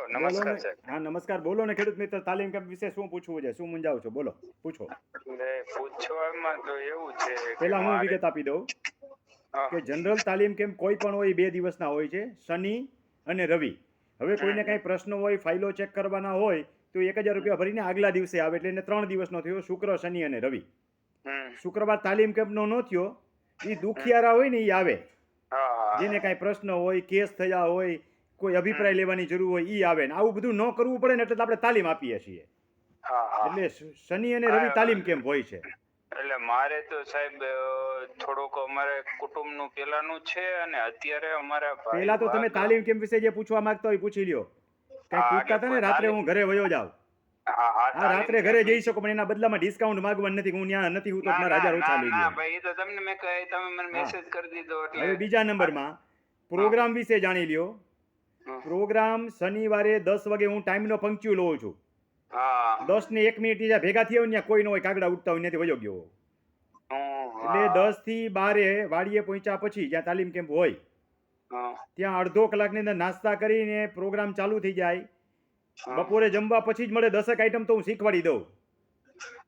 બોલો નમસ્કાર ને. સાહેબ. હા, નમસ્કાર. બોલો ને ખેડૂત મિત્ર, તાલીમ કેમ્પ વિશે શું પૂછવું છે? શું મૂંઝાવ છો? બોલો, પૂછો. એટલે પૂછવામાં તો એવું છે કે પહેલા હું મારે વિગત આપી દઉં હા, કે જનરલ તાલીમ કેમ્પ કોઈ પણ હોય 2 દિવસના હોય છે, શનિ અને રવિ. હવે કોઈને હમ, કાંઈ પ્રશ્ન હોય, ફાઇલો ચેક કરવાના હોય તો 1,000 રૂપિયા ભરીને આગલા દિવસે આવે, એટલે એને 3 દિવસનો થયો, શુક્ર, શનિ અને રવિ. હમ, શુક્રવાર તાલીમ કેમ્પનો ન થયો, એ હમ, દુખિયારા હોય ને એ આવે, જેને હા, કાંઈ પ્રશ્ન હોય, કેસ થયા હોય, કોઈ હમ, અભિપ્રાય લેવાની જરૂર હોય એ આવે ને. આવું બધું ન કરવું પડે ને એટલે તો આપણે તાલીમ આપીએ છીએ. હા, હા. એટલે શનિ અને રવિ હા, તાલીમ કેમ્પ હોય છે. એટલે મારે તો સાહેબ થોડુંક અમારે કુટુંબનું પેલાનું છે અને અત્યારે અમારા ભાઈ પહેલા તો તમે ભાગ તાલીમ કેમ્પ વિશે જે પૂછવા માંગતા હોય પૂછી લ્યો. કંઈક હા પૂછતા એટલે હતા ને રાત્રે તાલીમ હું ઘરે વયો જાઉં. હા હા હા, તાલીમ રાત્રે ઘરે કેમ્પ જઈ શકો પણ એના બદલામાં ડિસ્કાઉન્ટ માંગવાનું નથી. હું ત્યાં નથી, હું તો ના મારા ના 1000 ના ઓછા લઈ ના લ્યો એમ. ભાઈ, એ તો તમને મેં કહી, તમે મને હા, મેસેજ કરી દીધો એટલે હવે બીજા નંબરમાં હા, પ્રોગ્રામ વિશે જાણી લ્યો. હા, પ્રોગ્રામ શનિવારે 10 વાગે હું ટાઈમનો પંક્ચ્યુઅલ હોઉં છું. હા, 10 ને 1 મિનિટ જ્યાં ભેગા થયા હોય ને ત્યાં કોઈ ન હોય, કાગડા ઉઠતા હોય, ત્યાંથી વયો ગયો. એટલે હા, 10 થી 12 વાડીએ પહોંચ્યા પછી જ્યાં તાલીમ કેમ્પ હોય હા, ત્યાં અડધો કલાકની અંદર નાસ્તા કરીને પ્રોગ્રામ ચાલુ થઈ જાય. હા. બપોરે જમવા પછી જ મળે 10 આઈટમ તો હું શીખવાડી દઉં.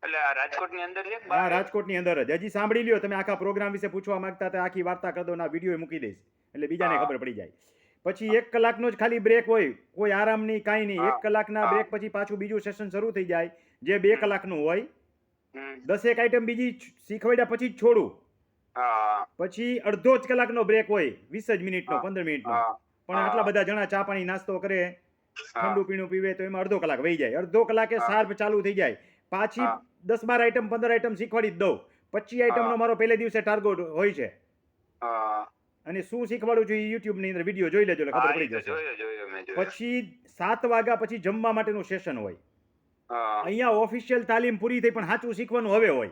એટલે આ રાજકોટની અંદર છે કે હા, બહાર? રાજકોટની અંદર જ. હજી સાંભળી લ્યો, તમે આખા પ્રોગ્રામ વિશે પૂછવા માંગતા હતા, આખી વાર્તા કરી દો, ના વિડીયો મૂકી દઈશ એટલે બીજાને હા, ખબર પડી જાય. પછી 1 કલાકનો જ ખાલી બ્રેક હોય, કોઈ આરામ નહીં, કાંઈ નહીં. હા, 1 કલાકના હા, બ્રેક પછી પાછું બીજું સેશન શરૂ થઈ જાય, જે 2 કલાકનું હોય. હમ, 10 આઈટમ બીજી શીખવાડ્યા પછી જ છોડું. હા, પછી અડધો જ કલાકનો બ્રેક હોય, 20 જ મિનિટનો, હા, 15 મિનિટનો. હા, પણ આટલા હા, બધા જણા ચા પાણી નાસ્તો કરે, હા, ઠંડુ પીણું પીવે તો એમાં અડધો કલાક વહી જાય. અડધો કલાકે હા, શાર્પ ચાલુ થઈ જાય. પાછી હા, 10 12 આઈટમ, 15 આઈટમ શીખવાડી જ દઉં. 25 આઈટમનો હા, મારો પહેલે દિવસે ટાર્ગેટ હોય છે. હા, અને શું શીખવાડું છું એ યુટ્યુબની અંદર વિડીયો જોઈ લેજો એટલે હા, ખબર એ પડી તો જશે. જોયો મેં જોયો. પછી 7 વાગ્યા પછી જમવા માટેનું સેશન હોય. હા, અહીંયા ઓફિશિયલ તાલીમ પૂરી થઈ પણ સાચું શીખવાનું હવે હોય.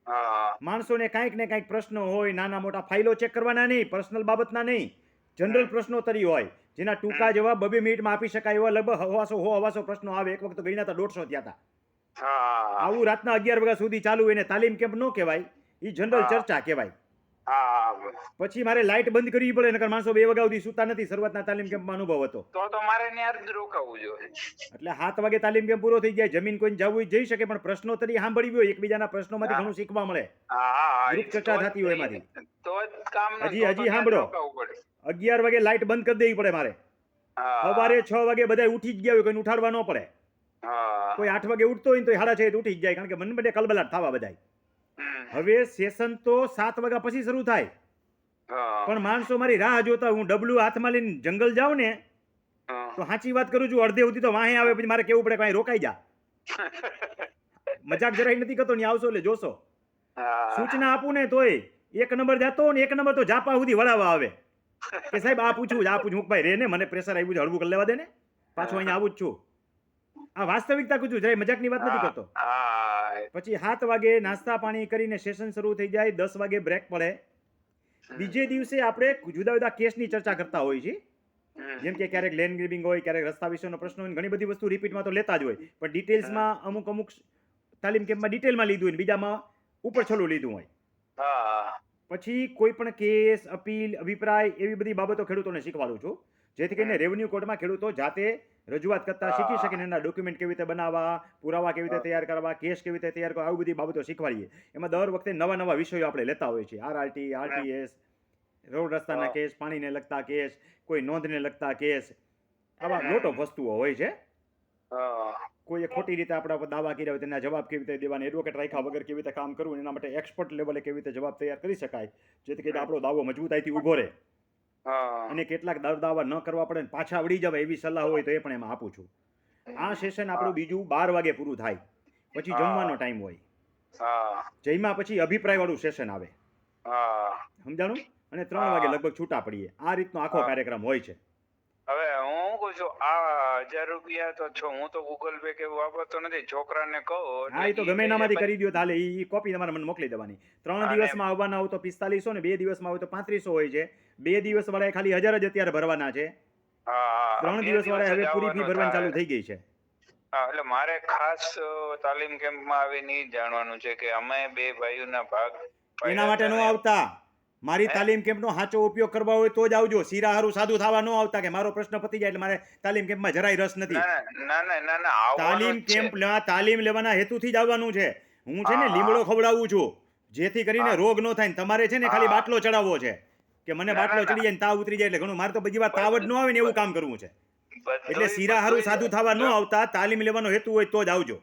હા, માણસોને કાંઈક ને કાંઈક પ્રશ્નો હોય, નાના મોટા ફાઇલો ચેક કરવાના નહીં, પર્સનલ બાબતના નહીં, જનરલ હમ, પ્રશ્નોત્તરી હોય, જેના ટૂંકા હમ, જવાબ 2 મિનિટમાં આપી શકાય એવા લગભગ હવાસો પ્રશ્નો આવે. એક વખત ગણ્યા હતા 150 થયા હતા. હા, આવું રાતના 11 વાગ્યા સુધી ચાલુ. એને તાલીમ કેમ્પ ન કહેવાય, એ જનરલ હા, ચર્ચા કહેવાય. હા. પછી મારે લાઇટ બંધ કરવી પડે, નકર માણસો 2 વાગ્યા સુધી સૂતા નથી. શરૂઆતના તાલીમ કેમ્પમાં અનુભવ હતો. તો મારે ત્યાં જ રોકાવું જોઈએ. એટલે 7 વાગે તાલીમ કેમ્પ પૂરો થઈ જાય. જમીન કોઈને જવું હોય જઈ શકે, પણ પ્રશ્નોત્તરી સાંભળવી હોય, એકબીજાના પ્રશ્નોમાંથી હા, ઘણું શીખવા મળે. હા, હા, ગ્રુપ તો ચર્ચા થતી હોય એમાંથી. તો જ કામનું, હજી તો હજી ત્યાં જ સાંભળો, રોકાવું પડે. 11 વાગે લાઇટ બંધ કરી દેવી પડે મારે. સવારે હા, 6 વાગે બધા ઉઠી જ ગયા હોય, કોઈને ઉઠાડવા ન પડે. કોઈ હા, 8 વાગે ઉઠતો હોય ને તો 6:30 ઉઠી જ જાય, કારણ કે મને બધે કલબલાટ થવા બધાય. હમ, હવે સેશન તો 7 વાગ્યા પછી શરૂ થાય, હા, પણ માણસો મારી રાહ જોતા. હું ડબલું હાથમાં લઈને જંગલ જાઉં ને હા. તો સાચી વાત કરું છું, અડધે સુધી તો વાહે આવે, પછી મારે કેવું પડે કાંઈ રોકાઈ જા. મજાક જરાય નથી કરતો, ને આવશો એટલે જોશો. હા, સૂચના આપું ને તોય 1 નંબર જતો ને 1 નંબર તો જાપા સુધી વળાવવા આવે કે સાહેબ આ પૂછવું, આ પૂછવું. ભાઈ રે ને, મને પ્રેશર આવ્યું છે, હળવું કરી લેવા દે ને. પાછું અહીંયા આવું જ છું. આ વાસ્તવિકતા કીધું, જરાય મજાકની વાત નથી હા, કરતો. હા, પછી 7 વાગે નાસ્તા પાણી કરીને સેશન શરૂ થઈ જાય. 10 વાગે બ્રેક પડે. હમ, બીજે દિવસે આપણે જુદા જુદા કેસની ચર્ચા કરતા હોઈએ છીએ. હમ, જેમ કે ક્યારેક લેન્ડ ગ્રીબિંગ હોય, ક્યારેક રસ્તા વિશેનો પ્રશ્ન હોય, ઘણી બધી વસ્તુ રિપીટમાં તો લેતા જ હોય, પણ હમ, ડિટેલ્સમાં અમુક અમુક તાલીમ કેમ્પમાં ડિટેલમાં લીધું હોય, બીજામાં ઉપર છોલું લીધું હોય. હા, પછી કોઈ પણ કેસ, અપીલ, અભિપ્રાય, એવી બધી બાબતો ખેડૂતોને શીખવાડું છું, જેથી કરીને હમ, રેવન્યુ કોર્ટમાં ખેડૂતો જાતે રજૂઆત કરતા શીખી શકે. હા, એના ડોક્યુમેન્ટ કેવી રીતે બનાવવા, પુરાવા કેવી રીતે તૈયાર કરવા, કેસ કેવી રીતે તૈયાર કરવા, આવી બધી બાબતો શીખવાડીએ. એમાં દર વખતે નવા નવા વિષયો આપણે લેતા હોઈએ છીએ. આરઆરટી, હમ, આરટીએસ, રોડ રસ્તાના હા, કેસ, પાણીને લગતા કેસ, કોઈ નોંધને લગતા કેસ, આવા લોટ હમ, ઓફ વસ્તુઓ હોય છે. હા, કોઈએ ખોટી રીતે આપણા પર દાવા કર્યા હોય તેના જવાબ કેવી રીતે દેવાના, એડવોકેટ રાખ્યા વગર કેવી રીતે કામ કરવું, એના માટે એક્સપર્ટ લેવલે કેવી રીતે જવાબ તૈયાર કરી શકાય, જેથી કરીને હમ, આપણો દાવો મજબૂતાઈથી ઊભો રહે. હા, અને કેટલાક દાવા ન કરવા પડે ને પાછા વળી જવાય એવી સલાહ હોય તો એ પણ એમાં આપું છું. આ સેશન આપણું હા, બીજું 12 વાગે પૂરું થાય. પછી જમવાનો હા, ટાઈમ હોય. હા, જમ્યા પછી અભિપ્રાય વાળું સેશન આવે. હા, સમજાણું? અને 3 વાગે હા, લગભગ છૂટા પડીએ. આ રીતનો આખો હા. કાર્યક્રમ હોય છે. હવે હું શું કહું છું, આ 1000 રૂપિયા તો છો, હું તો ગૂગલ પે કે એવું વાપરતો નથી. છોકરાને કહું હા, એટલે એ તો ઈ ગમે દઈ દે એનામાંથી કરી પછી. દો તાલે. એ કોપી તમારે મને મોકલી દેવાની. 3 અને દિવસમાં આવવાના હોય તો 4500 ને 2 દિવસમાં હોય તો 3500 હોય છે. 2 દિવસ વાળાએ ખાલી 1000 જ અત્યારે ભરવાના છે. હા, હા, 3 બે દિવસ દિવસ વાળાએ જ હવે પૂરી ફી આવવાનું ભરવાની ચાલુ થાય. થઈ ગઈ છે. હા, એટલે મારે ખાસ તાલીમ કેમ્પમાં આવીને ઈ જાણવાનું છે કે અમે બે ભાઈઓના ભાગ એના પાડ્યા માટે હતા નો ને. આવતા. મારી હે? તાલીમ કેમ્પનો સાચો ઉપયોગ કરવા હોય તો જ આવજો. શીરા હારું સાદું થવા ન આવતા કે મારો પ્રશ્ન પતી જાય એટલે મારે તાલીમ કેમ્પમાં જરાય રસ નથી. ના આવવાનું તાલીમ જ છે. કેમ્પ તાલીમ લેવાના હેતુથી જ આવવાનું છે. હું છે ને હા, લીમડો ખવડાવું છું જેથી કરીને હા. રોગ ન થાય ને તમારે છે ને ખાલી હા. બાટલો ચડાવવો છે કે મને ના, બાટલો ના, ચડી જાય ને તાવ ઉતરી જાય એટલે ઘણું. મારે તો બીજી વાર તાવ જ ન આવે ને એવું કામ કરવું છે. એટલે બધુંય- શીરા હારું બધુંય- સાદું થવા ન જો- આવતા તાલીમ લેવાનો હેતુ હોય તો જ આવજો.